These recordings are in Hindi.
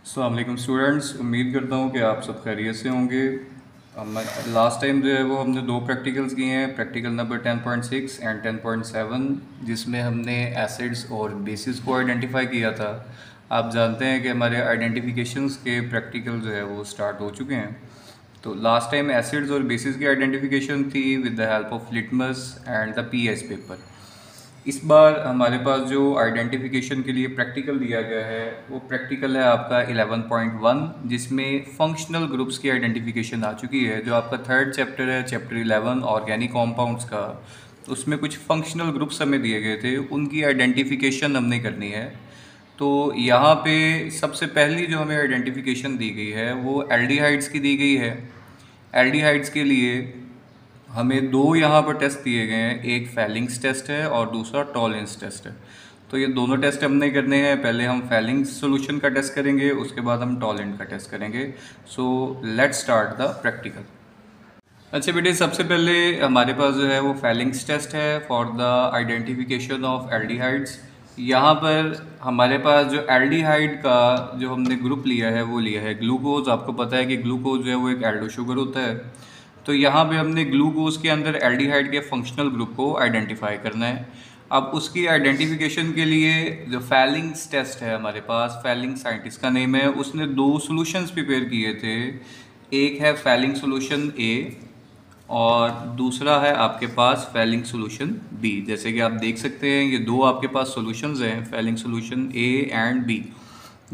अस्सलाम वालेकुम स्टूडेंट्स, उम्मीद करता हूँ कि आप सब खैरियत से होंगे। लास्ट टाइम जो है वो हमने दो प्रैक्टिकल्स किए हैं, प्रैक्टिकल नंबर 10.6 एंड 10.7, जिसमें हमने एसिड्स और बेसिस को आइडेंटिफाई किया था। आप जानते हैं कि हमारे आइडेंटिफिकेशंस के प्रैक्टिकल जो है वो स्टार्ट हो चुके हैं। तो लास्ट टाइम एसिड्स और बेसिस की आइडेंटिफिकेशन थी with the help of litmus and the pH paper. इस बार हमारे पास जो आइडेंटिफिकेशन के लिए प्रैक्टिकल दिया गया है वो प्रैक्टिकल है आपका 11.1, जिसमें फंक्शनल ग्रुप्स की आइडेंटिफिकेशन आ चुकी है। जो आपका थर्ड चैप्टर है, चैप्टर 11 ऑर्गेनिक कॉम्पाउंड्स का, उसमें कुछ फंक्शनल ग्रुप्स हमें दिए गए थे, उनकी आइडेंटिफिकेशन हमने करनी है। तो यहाँ पे सबसे पहली जो हमें आइडेंटिफिकेशन दी गई है वो एल्डिहाइड्स की दी गई है। एल्डिहाइड्स के लिए हमें दो यहाँ पर टेस्ट दिए गए हैं, एक फेलिंग्स टेस्ट है और दूसरा टॉलेंस टेस्ट है। तो ये दोनों टेस्ट हमने करने हैं। पहले हम फेलिंग्स सॉल्यूशन का टेस्ट करेंगे, उसके बाद हम टॉलेंट का टेस्ट करेंगे। So let's start the practical. अच्छा बेटे, सबसे पहले हमारे पास जो है वो फेलिंग्स टेस्ट है for the identification of aldehydes. यहाँ पर हमारे पास जो एल्डिहाइड का जो हमने ग्रुप लिया है वो लिया है ग्लूकोज। आपको पता है कि ग्लूकोज जो है वो एक एल्डो शुगर होता है। तो यहाँ पे हमने ग्लूकोज के अंदर एल्डिहाइड के फंक्शनल ग्रुप को आइडेंटिफाई करना है। अब उसकी आइडेंटिफिकेशन के लिए जो फेलिंग्स टेस्ट है हमारे पास, फेलिंग साइंटिस्ट का नेम है, उसने दो सॉल्यूशंस प्रिपेयर किए थे। एक है फेलिंग सॉल्यूशन ए और दूसरा है आपके पास फेलिंग सॉल्यूशन बी। जैसे कि आप देख सकते हैं ये दो आपके पास सॉल्यूशंस हैं, Fehling solution A and B.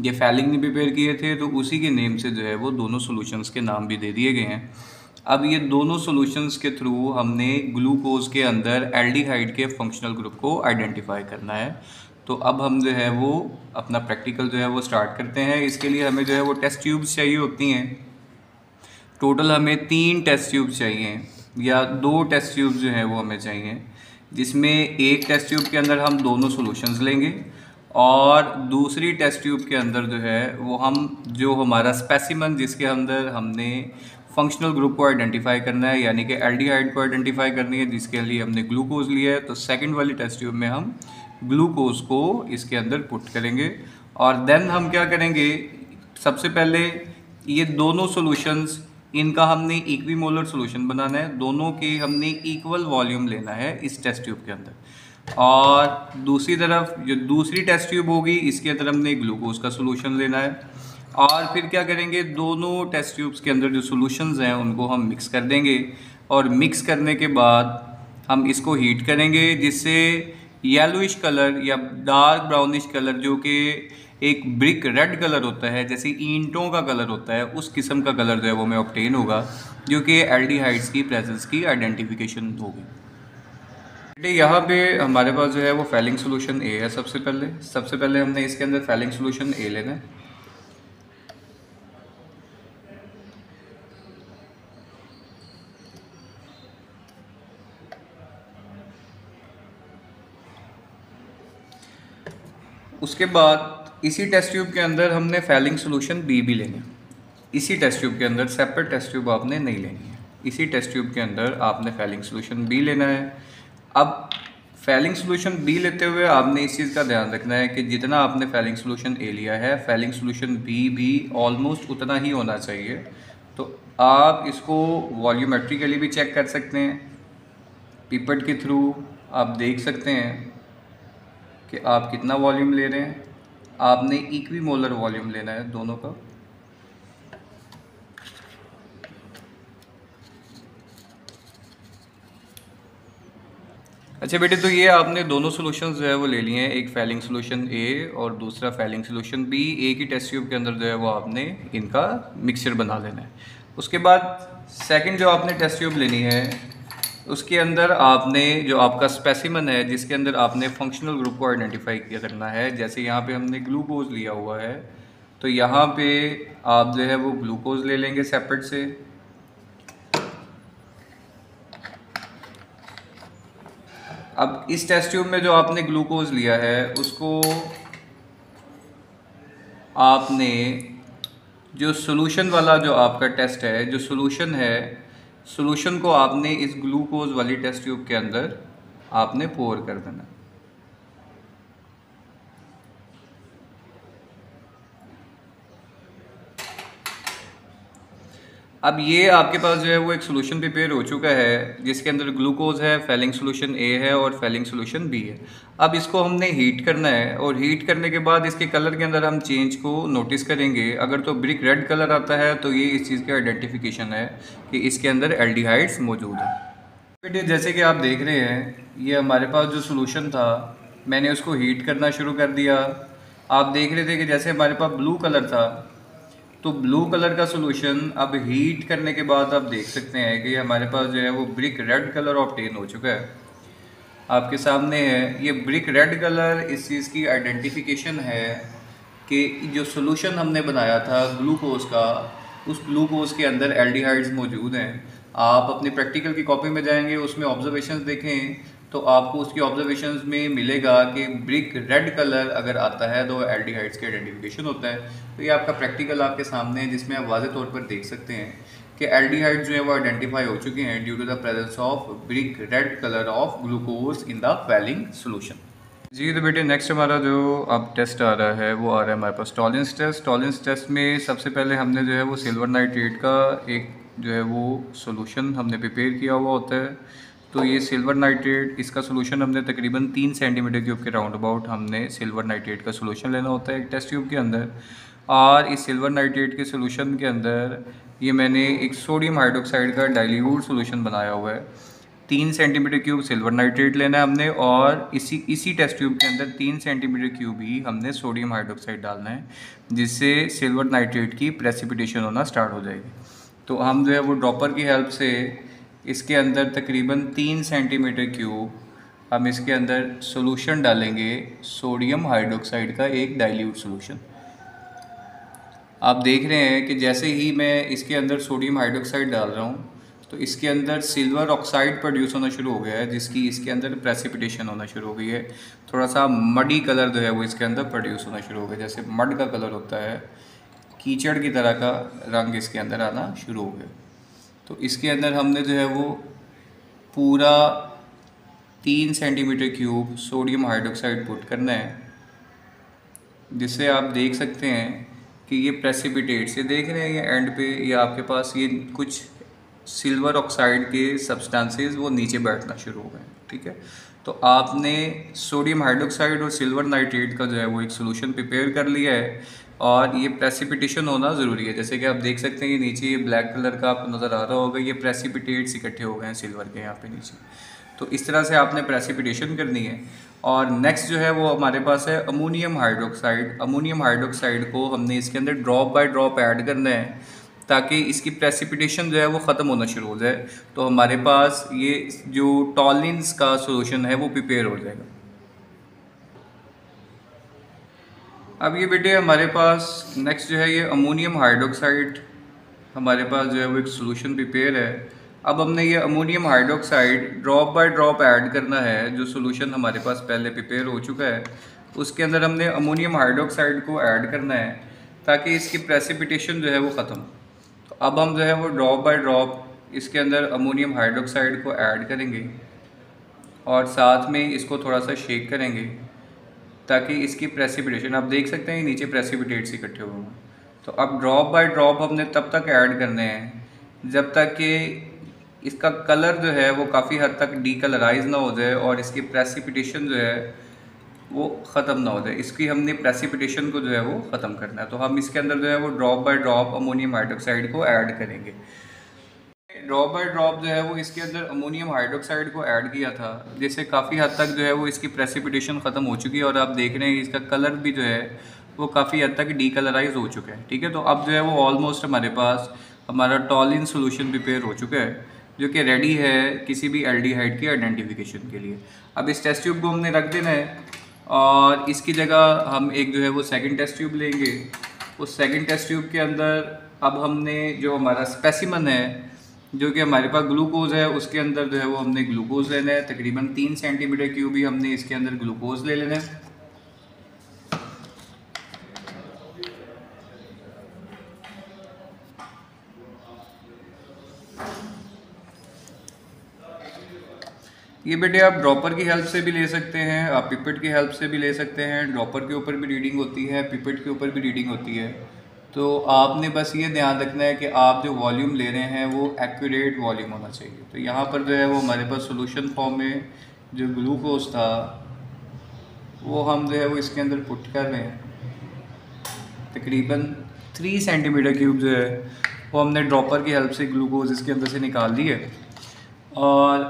ये फेलिंग ने प्रिपेयर किए थे तो उसी के नेम से जो है वो दोनों सॉल्यूशंस के नाम भी दे दिए गए हैं। अब ये दोनों सॉल्यूशंस के थ्रू हमने ग्लूकोज के अंदर एल्डिहाइड के फंक्शनल ग्रुप को आइडेंटिफाई करना है। तो अब हम जो है वो अपना प्रैक्टिकल जो है वो स्टार्ट करते हैं। इसके लिए हमें जो है वो टेस्ट ट्यूब्स चाहिए होती हैं। टोटल हमें 3 टेस्ट ट्यूब चाहिए या 2 टेस्ट ट्यूब जो है वो हमें चाहिए, जिसमें एक टेस्ट ट्यूब के अंदर हम दोनों सॉल्यूशंस लेंगे और दूसरी टेस्ट ट्यूब के अंदर जो है वो हम जो हमारा स्पेसिमन जिसके अंदर हमने फंक्शनल ग्रुप को आइडेंटिफाई करना है, यानी कि एल्डिहाइड को आइडेंटिफाई करनी है, जिसके लिए हमने ग्लूकोज लिया है। तो सेकंड वाली टेस्ट ट्यूब में हम ग्लूकोज को इसके अंदर पुट करेंगे और देन हम क्या करेंगे, सबसे पहले ये दोनों सॉल्यूशंस इनका हमने इक्विमोलर सॉल्यूशन बनाना है। दोनों के हमने इक्वल वॉल्यूम लेना है इस टेस्ट ट्यूब के अंदर। और दूसरी तरफ जो दूसरी टेस्ट ट्यूब होगी इसके अंदर हमने ग्लूकोज का सॉल्यूशन लेना है। और फिर क्या करेंगे, दोनों टेस्ट ट्यूब्स के अंदर जो सॉल्यूशंस हैं उनको हम मिक्स कर देंगे और मिक्स करने के बाद हम इसको हीट करेंगे, जिससे येलोइश कलर या डार्क ब्राउनिश कलर जो कि एक ब्रिक रेड कलर होता है, जैसे ईंटों का कलर होता है, उस किस्म का कलर जो है वो हमें ऑब्टेन होगा, जो कि एल्डिहाइड्स की प्रेजेंस की आइडेंटिफिकेशन होगी। बेटे यहाँ पे हमारे पास जो है वो फेलिंग सॉल्यूशन ए है। सबसे पहले हमने इसके अंदर फेलिंग सॉल्यूशन ए लेना है। उसके बाद इसी टेस्ट ट्यूब के अंदर हमने फेलिंग सॉल्यूशन बी भी लेना है। इसी टेस्ट ट्यूब के अंदर, सेपरेट टेस्ट ट्यूब आपने नहीं लेनी है, इसी टेस्ट ट्यूब के अंदर आपने फेलिंग सॉल्यूशन बी लेना है। अब फेलिंग सॉल्यूशन बी लेते हुए आपने इस चीज़ का ध्यान रखना है कि जितना आपने फेलिंग सॉल्यूशन ए लिया है, फेलिंग सॉल्यूशन बी भी ऑलमोस्ट उतना ही होना चाहिए। तो आप इसको वॉल्यूमेट्रिकली भी चेक कर सकते हैं, पिपेट के थ्रू आप देख सकते हैं कि आप कितना वॉल्यूम ले रहे हैं। आपने इक्विमोलर वॉल्यूम लेना है दोनों का। अच्छा बेटे, तो ये आपने दोनों सॉल्यूशंस जो है वो ले लिए हैं, एक फेलिंग सॉल्यूशन ए और दूसरा फेलिंग सॉल्यूशन बी। एक ही टेस्ट ट्यूब के अंदर जो है वो आपने इनका मिक्सचर बना लेना है। उसके बाद सेकंड जो आपने टेस्ट ट्यूब लेनी है, उसके अंदर आपने जो आपका स्पेसिमन है जिसके अंदर आपने फंक्शनल ग्रुप को आइडेंटिफाई किया करना है। जैसे यहाँ पे हमने ग्लूकोज लिया हुआ है, तो यहाँ पे आप जो है वो ग्लूकोज ले लेंगे सेपरेट से। अब इस टेस्ट ट्यूब में जो आपने ग्लूकोज लिया है उसको आपने जो सॉल्यूशन वाला जो आपका टेस्ट है, जो सॉल्यूशन है, सॉल्यूशन को आपने इस ग्लूकोज वाली टेस्ट ट्यूब के अंदर आपने पोर कर देना। अब ये आपके पास जो है वो एक सोल्यूशन प्रिपेयर हो चुका है जिसके अंदर ग्लूकोज है, फेलिंग सोल्यूशन ए है और फेलिंग सोल्यूशन बी है। अब इसको हमने हीट करना है और हीट करने के बाद इसके कलर के अंदर हम चेंज को नोटिस करेंगे। अगर तो ब्रिक रेड कलर आता है तो ये इस चीज़ का आइडेंटिफिकेशन है कि इसके अंदर एल्डिहाइड्स मौजूद हैं। बेटे जैसे कि आप देख रहे हैं ये हमारे पास जो सोल्यूशन था मैंने उसको हीट करना शुरू कर दिया। आप देख रहे थे कि जैसे हमारे पास ब्लू कलर था तो ब्लू कलर का सोल्यूशन अब हीट करने के बाद आप देख सकते हैं कि हमारे पास जो है वो ब्रिक रेड कलर ऑब्टेन हो चुका है। आपके सामने है ये ब्रिक रेड कलर, इस चीज़ की आइडेंटिफिकेशन है कि जो सोल्यूशन हमने बनाया था ग्लूकोज का, उस ग्लूकोज के अंदर एल्डिहाइड्स मौजूद हैं। आप अपनी प्रैक्टिकल की कॉपी में जाएंगे, उसमें ऑब्जर्वेशंस देखें तो आपको उसकी ऑब्जर्वेशंस में मिलेगा कि ब्रिक रेड कलर अगर आता है तो एल्डिहाइड्स का आइडेंटिफिकेशन होता है। तो ये आपका प्रैक्टिकल आपके सामने है जिसमें आप वाज़े तौर पर देख सकते हैं कि एल्डिहाइड्स जो है वो आइडेंटिफाई हो चुके हैं due to the presence of brick red colour of glucose in the Fehling solution. जी तो बेटे नेक्स्ट हमारा जो अब टेस्ट आ रहा है वो आ रहा है हमारे पास टॉलरेंस टेस्ट। टॉलरेंस टेस्ट में सबसे पहले हमने जो है वो सिल्वर नाइट्रेट का एक जो है वो सोल्यूशन हमने प्रिपेयर किया हुआ होता है। तो ये सिल्वर नाइट्रेट, इसका सोल्यूशन हमने तकरीबन 3 सेंटीमीटर क्यूब के राउंड अबाउट हमने सिल्वर नाइट्रेट का सोल्यूशन लेना होता है एक टेस्ट ट्यूब के अंदर। और इस सिल्वर नाइट्रेट के सोल्यूशन के अंदर ये मैंने एक सोडियम हाइड्रोक्साइड का डाइल्यूट सोल्यूशन बनाया हुआ है। 3 सेंटीमीटर क्यूब सिल्वर नाइट्रेट लेना है हमने और इसी टेस्ट ट्यूब के अंदर 3 सेंटीमीटर क्यूब ही हमने सोडियम हाइड्रोक्साइड डालना है, जिससे सिल्वर नाइट्रेट की प्रेसिपिटेशन होना स्टार्ट हो जाएगी। तो हम जो है वो ड्रॉपर की हेल्प से इसके अंदर तकरीबन 3 सेंटीमीटर क्यूब हम इसके अंदर सॉल्यूशन डालेंगे, सोडियम हाइड्रोक्साइड का एक डाइल्यूट सॉल्यूशन। आप देख रहे हैं कि जैसे ही मैं इसके अंदर सोडियम हाइड्रोक्साइड डाल रहा हूँ तो इसके अंदर सिल्वर ऑक्साइड प्रोड्यूस होना शुरू हो गया है, जिसकी इसके अंदर प्रेसिपिटेशन होना शुरू हो गई है। थोड़ा सा मडी कलर जो है वो इसके अंदर प्रोड्यूस होना शुरू हो गया, जैसे मड का कलर होता है, कीचड़ की तरह का रंग इसके अंदर आना शुरू हो गया। तो इसके अंदर हमने जो है वो पूरा 3 centimetre cube sodium hydroxide put करना है, जिससे आप देख सकते हैं कि ये प्रेसिपिटेट्स, ये देख रहे हैं ये एंड पे ये आपके पास ये कुछ सिल्वर ऑक्साइड के सब्सटेंसेस वो नीचे बैठना शुरू हो गए। ठीक है, तो आपने सोडियम हाइड्रोक्साइड और सिल्वर नाइट्रेट का जो है वो एक सोल्यूशन प्रिपेयर कर लिया है और ये प्रेसिपिटेशन होना ज़रूरी है। जैसे कि आप देख सकते हैं ये नीचे ये ब्लैक कलर का आपको नज़र आ रहा होगा, ये प्रेसिपिटेट्स इकट्ठे हो गए हैं सिल्वर के यहाँ पे नीचे। तो इस तरह से आपने प्रेसिपिटेशन करनी है। और नेक्स्ट जो है वो हमारे पास है अमोनियम हाइड्रोक्साइड। अमोनियम हाइड्रोक्साइड को हमने इसके अंदर ड्रॉप बाय ड्रॉप ऐड करना है ताकि इसकी प्रेसिपिटेशन जो है वो ख़त्म होना शुरू हो जाए, तो हमारे पास ये जो टॉलरेंस का सोल्यूशन है वो प्रिपेयर हो जाएगा। अब ये बेटे हमारे पास नेक्स्ट जो है ये अमोनियम हाइड्रोक्साइड हमारे पास जो है वो एक सोल्यूशन प्रिपेयर है। अब हमने ये ammonium hydroxide drop by drop add करना है। जो सोल्यूशन हमारे पास पहले प्रिपेयर हो चुका है उसके अंदर हमने अमोनियम हाइड्रोक्साइड को ऐड करना है ताकि इसकी प्रेसिपिटेशन जो है वो ख़त्म। तो अब हम जो है वो ड्रॉप बाय ड्रॉप इसके अंदर अमोनियम हाइड्रोक्साइड को ऐड करेंगे और साथ में इसको थोड़ा सा शेक करेंगे ताकि इसकी प्रेसिपिटेशन, आप देख सकते हैं नीचे प्रेसिपिटेट्स इकट्ठे हुए हैं। तो अब ड्रॉप बाय ड्रॉप हमने तब तक ऐड करने हैं जब तक कि इसका कलर जो है वो काफ़ी हद तक डीकलराइज ना हो जाए और इसकी प्रेसिपिटेशन जो है वो ख़त्म ना हो जाए। इसकी हमने प्रेसिपिटेशन को जो है वो ख़त्म करना है। तो हम इसके अंदर जो है वो drop by drop ammonium hydroxide को ऐड करेंगे। ड्रॉप बाय ड्रॉप जो है वो इसके अंदर अमोनियम हाइड्रोक्साइड को ऐड किया था, जिससे काफ़ी हद तक जो है वो इसकी प्रेसिपिटेशन ख़त्म हो चुकी है और आप देख रहे हैं इसका कलर भी जो है वो काफ़ी हद तक डीकलराइज हो चुका है। ठीक है, तो अब जो है वो ऑलमोस्ट हमारे पास हमारा टॉलरेंस सोल्यूशन प्रिपेयर हो चुका है जो कि रेडी है किसी भी एल्डिहाइड की आइडेंटिफिकेशन के लिए। अब इस टेस्ट ट्यूब को हमने रख देना है और इसकी जगह हम एक जो है वो सेकंड टेस्ट ट्यूब लेंगे। उस सेकंड टेस्ट ट्यूब के अंदर अब हमने जो हमारा स्पेसिमन है जो कि हमारे पास ग्लूकोज है उसके अंदर जो है वो हमने ग्लूकोज लेना है। तकरीबन 3 सेंटीमीटर क्यूब ही हमने इसके अंदर ग्लूकोज ले लेना है। ये बेटे आप ड्रॉपर की हेल्प से भी ले सकते हैं, आप पिपेट की हेल्प से भी ले सकते हैं। ड्रॉपर के ऊपर भी रीडिंग होती है, पिपेट के ऊपर भी रीडिंग होती है। तो आपने बस ये ध्यान रखना है कि आप जो वॉल्यूम ले रहे हैं वो एक्यूरेट वॉल्यूम होना चाहिए। तो यहाँ पर जो है वो हमारे पास सॉल्यूशन फॉर्म में जो ग्लूकोज था वो हम जो है वो इसके अंदर पुट कर रहे हैं। तकरीबन 3 सेंटीमीटर क्यूब जो है वो हमने ड्रॉपर की हेल्प से ग्लूकोज इसके अंदर से निकाल दी है। और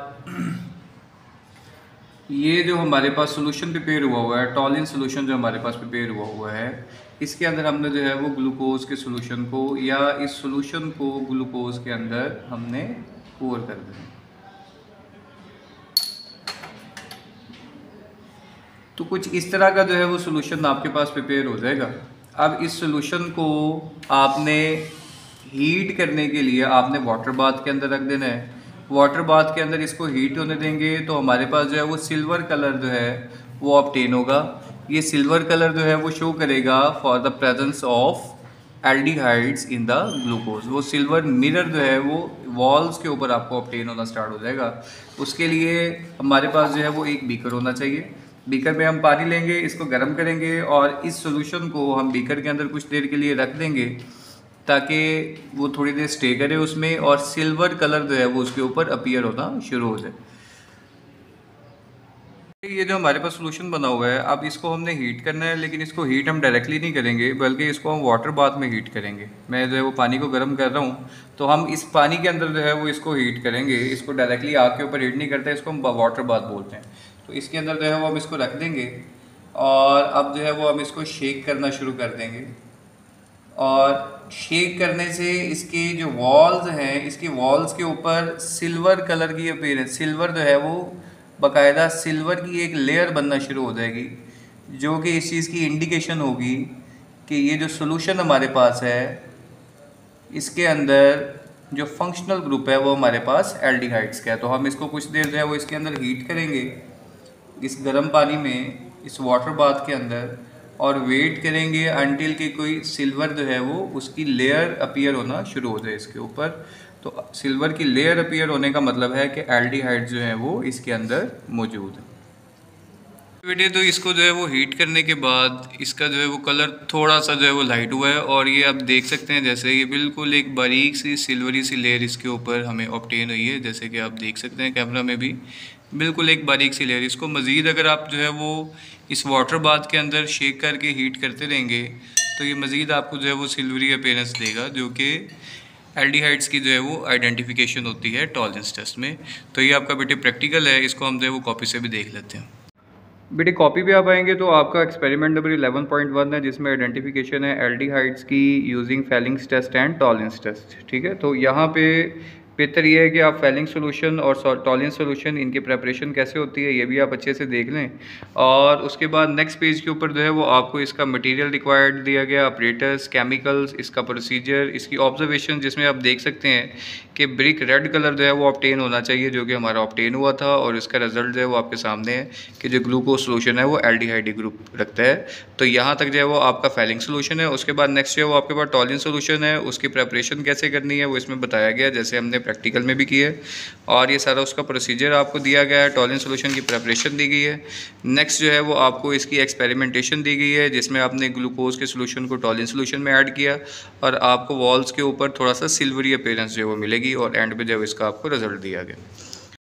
ये जो हमारे पास सोल्यूशन प्रिपेयर हुआ है, टॉलिन सोल्यूशन जो हमारे पास प्रिपेयर हुआ है, इसके अंदर हमने जो है वो ग्लूकोज के सोल्यूशन को या इस सोल्यूशन को ग्लूकोज के अंदर हमने पोर कर देना। तो कुछ इस तरह का जो है वो सोल्यूशन आपके पास प्रिपेयर हो जाएगा। अब इस सोल्यूशन को आपने हीट करने के लिए आपने वाटर बाथ के अंदर रख देना है। वाटर बाथ के अंदर इसको हीट होने देंगे तो हमारे पास जो है वो सिल्वर कलर जो है वो ऑब्टेन होगा। ये सिल्वर कलर जो है वो शो करेगा for the presence of aldehydes in the glucose. वो सिल्वर मिरर जो है वो वॉल्स के ऊपर आपको ऑब्टेन होना स्टार्ट हो जाएगा। उसके लिए हमारे पास जो है वो एक बीकर होना चाहिए। बीकर में हम पानी लेंगे, इसको गर्म करेंगे और इस सॉल्यूशन को हम बीकर के अंदर कुछ देर के लिए रख देंगे ताकि वो थोड़ी देर स्टे करे उसमें और सिल्वर कलर जो है वो उसके ऊपर अपीयर होना शुरू हो जाए। ये जो हमारे पास सॉल्यूशन बना हुआ है, अब इसको हमने हीट करना है, लेकिन इसको हीट हम डायरेक्टली नहीं करेंगे बल्कि इसको हम वाटर बाथ में हीट करेंगे। मैं जो है वो पानी को गर्म कर रहा हूँ तो हम इस पानी के अंदर जो है वो इसको हीट करेंगे। इसको डायरेक्टली आग के ऊपर हीट नहीं करते, इसको हम वाटर बाथ बोलते हैं। तो इसके अंदर जो है वो हम इसको रख देंगे और अब जो है वो हम इसको शेक करना शुरू कर देंगे। और शेक करने से इसकी जो वॉल्स हैं, इसकी वॉल्स के ऊपर सिल्वर कलर की अपीयरेंस, सिल्वर जो है वो बाकायदा सिल्वर की एक लेयर बनना शुरू हो जाएगी, जो कि इस चीज़ की इंडिकेशन होगी कि ये जो सॉल्यूशन हमारे पास है इसके अंदर जो फंक्शनल ग्रुप है वो हमारे पास एल्डिहाइड्स का है। तो हम इसको कुछ देर जो है वो इसके अंदर हीट करेंगे इस गर्म पानी में, इस वाटर बाथ के अंदर, और वेट करेंगे अनटिल कि कोई सिल्वर जो है वो उसकी लेयर अपीयर होना शुरू हो जाए इसके ऊपर। तो सिल्वर की लेयर अपीयर होने का मतलब है कि एल्डिहाइड जो है वो इसके अंदर मौजूद है। बेटे तो इसको जो है वो हीट करने के बाद इसका जो है वो कलर थोड़ा सा जो है वो लाइट हुआ है और ये आप देख सकते हैं जैसे ये बिल्कुल एक बारीक सी सिल्वरी सी लेयर इसके ऊपर हमें ऑब्टेन हुई है, जैसे कि आप देख सकते हैं कैमरा में भी बिल्कुल एक बारीक सी लेयर। इसको मज़ीद अगर आप जो है वो इस वाटर बाथ के अंदर शेक करके हीट करते रहेंगे तो ये मज़ीद आपको जो है वो सिल्वरी अपीयरेंस देगा, जो कि एल्डिहाइड्स की जो है वो आइडेंटिफिकेशन होती है टॉलरेंस टेस्ट में। तो ये आपका बेटे प्रैक्टिकल है, इसको हम जो है वो कॉपी से भी देख लेते हैं। बेटे कॉपी पे आप आएंगे तो आपका एक्सपेरिमेंट नंबर 11.1 है जिसमें आइडेंटिफिकेशन है एल्डिहाइड्स की using Fehling's test and Tollens test. ठीक है, तो यहाँ पे बेहतर ये है कि आप फेलिंग सोल्यूशन और टॉलरेंस सोल्यूशन इनकी प्रेपरेशन कैसे होती है ये भी आप अच्छे से देख लें। और उसके बाद नेक्स्ट पेज के ऊपर जो है वो आपको इसका मटेरियल रिक्वायर्ड दिया गया, ऑपरेटर्स, केमिकल्स, इसका प्रोसीजर, इसकी ऑब्जर्वेशन, जिसमें आप देख सकते हैं कि ब्रिक रेड कलर जो है वो ऑब्टेन होना चाहिए, जो कि हमारा ऑब्टेन हुआ था। और इसका रिजल्ट जो है वो आपके सामने है कि जो ग्लूकोज सोल्यूशन है वो एल्डिहाइड ग्रुप रखता है। तो यहाँ तक जो है वो आपका फेलिंग सोल्यूशन है। उसके बाद नेक्स्ट जो है वो आपके पास टॉलरेंस सोल्यूशन है, उसकी प्रेपरेशन कैसे करनी है वो इसमें बताया गया, जैसे हमने प्रैक्टिकल में भी किया है। और ये सारा उसका प्रोसीजर आपको दिया गया है, टॉलरेंस सोल्यूशन की प्रेपरेशन दी गई है। नेक्स्ट जो है वो आपको इसकी एक्सपेरिमेंटेशन दी गई है जिसमें आपने ग्लूकोज के सोल्यूशन को टॉलरेंस सोल्यूशन में ऐड किया और आपको वॉल्स के ऊपर थोड़ा सा सिल्वरी अपीयरेंस जो है वो मिलेगी और एंड पे जो है इसका आपको रिजल्ट दिया गया।